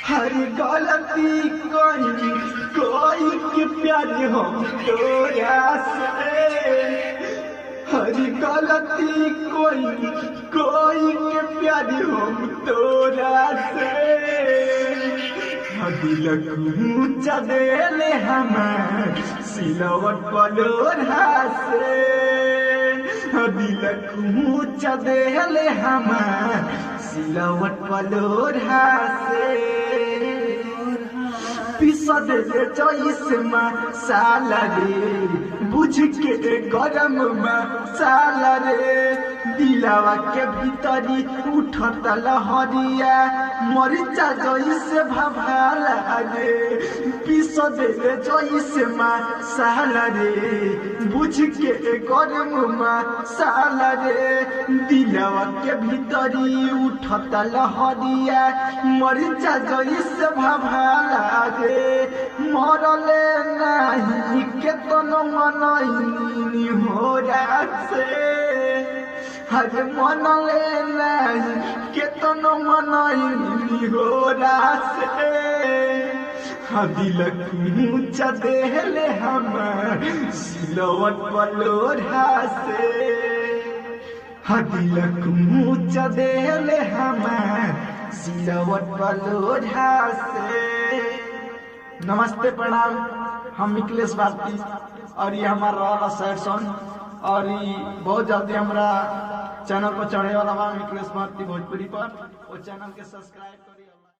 हर गलती कोई के प्यार हम तोरा से। हर गलती कोई के प्यार हम तोरा से। दिलक ऊंचा देले हमार सिलवट पलोरा से। दिलक ऊंचा देले हमार सिलवट पलोरा से। पिसा दे चॉइस मसाला रे बुझ के गरम मसाला रे। दिलावा के भीतरी उठत लहरिया मरिचा जैसे भभाला रे। पिसा दे चॉइस मसाला रे बुझ के गरम मसाला रे। दिलावा के भीतरी उठत लहरिया मरिचा जैसे भभाला रे। मरले नहीं केतनो मनैनी हो से। हर मनले नहीं केतनो मनैनी हो से। दिलक ऊंचा देले हमार सिलवट पलोरा से। दिलक ऊंचा देले हमार सिलवट पलोरा से। नमस्ते प्रणाम, हम मिथिलेश भारती और ये हमारा वाला सैड सॉन्ग और ये बहुत जल्दी हमारा चैनल पर चढ़े वाला बा मिथिलेश भारती भोजपुरी पर। वो चैनल के सब्सक्राइब करिए।